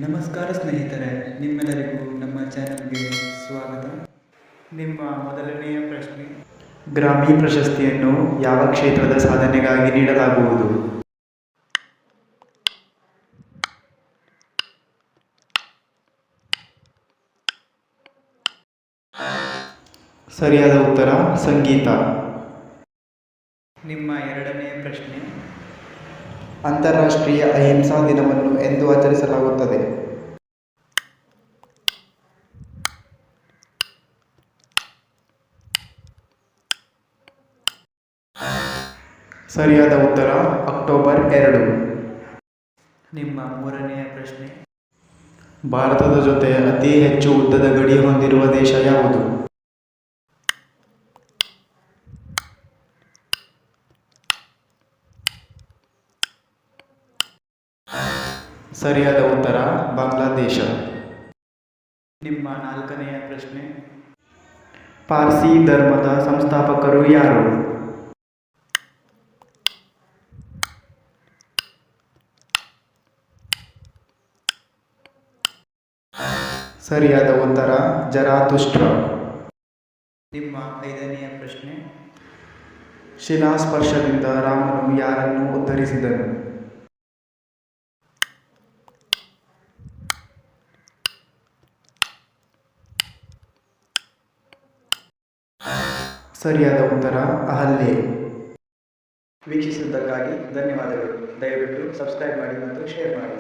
ನಮಸ್ಕಾರ ಸ್ನೇಹಿತರೆ, ನಿಮ್ಮೆಲ್ಲರಿಗೂ ನಮ್ಮ ಚಾನಲ್ಗೆ ಸ್ವಾಗತ. ನಿಮ್ಮ ಮೊದಲನೆಯ ಪ್ರಶ್ನೆ: ಗ್ರಾಮಿ ಪ್ರಶಸ್ತಿಯನ್ನು ಯಾವ ಕ್ಷೇತ್ರದ ಸಾಧನೆಗಾಗಿ ನೀಡಲಾಗುವುದು? ಸರಿಯಾದ ಉತ್ತರ ಸಂಗೀತ. ನಿಮ್ಮ ಎರಡನೆಯ ಪ್ರಶ್ನೆ: ಅಂತಾರಾಷ್ಟ್ರೀಯ ಅಹಿಂಸಾ ದಿನವನ್ನು ಎಂದು ಆಚರಿಸಲಾಗುತ್ತದೆ? ಸರಿಯಾದ ಉತ್ತರ ಅಕ್ಟೋಬರ್ 2. ನಿಮ್ಮ ಮೂರನೆಯ ಪ್ರಶ್ನೆ: ಭಾರತದ ಜೊತೆ ಅತಿ ಹೆಚ್ಚು ಉದ್ದದ ಗಡಿ ಹೊಂದಿರುವ ದೇಶ ಯಾವುದು? ಸರಿಯಾದ ಉತ್ತರ ಬಾಂಗ್ಲಾದೇಶ. ನಿಮ್ಮ ನಾಲ್ಕನೆಯ ಪ್ರಶ್ನೆ: ಪಾರ್ಸಿ ಧರ್ಮದ ಸಂಸ್ಥಾಪಕರು ಯಾರು? ಸರಿಯಾದ ಉತ್ತರ ಜರಾತುಷ್ಟ್ರ. ನಿಮ್ಮ ಐದನೆಯ ಪ್ರಶ್ನೆ: ಶಿಲಾಸ್ಪರ್ಶದಿಂದ ರಾಮನು ಯಾರನ್ನು ಉದ್ಧರಿಸಿದನು? ಸರಿಯಾದ ಉತ್ತರ ಅಹಲ್ಯೆ. ವೀಕ್ಷಿಸಿದ್ದಕ್ಕಾಗಿ ಧನ್ಯವಾದಗಳು. ದಯವಿಟ್ಟು ಸಬ್ಸ್ಕ್ರೈಬ್ ಮಾಡಿ ಮತ್ತು ಶೇರ್ ಮಾಡಿ.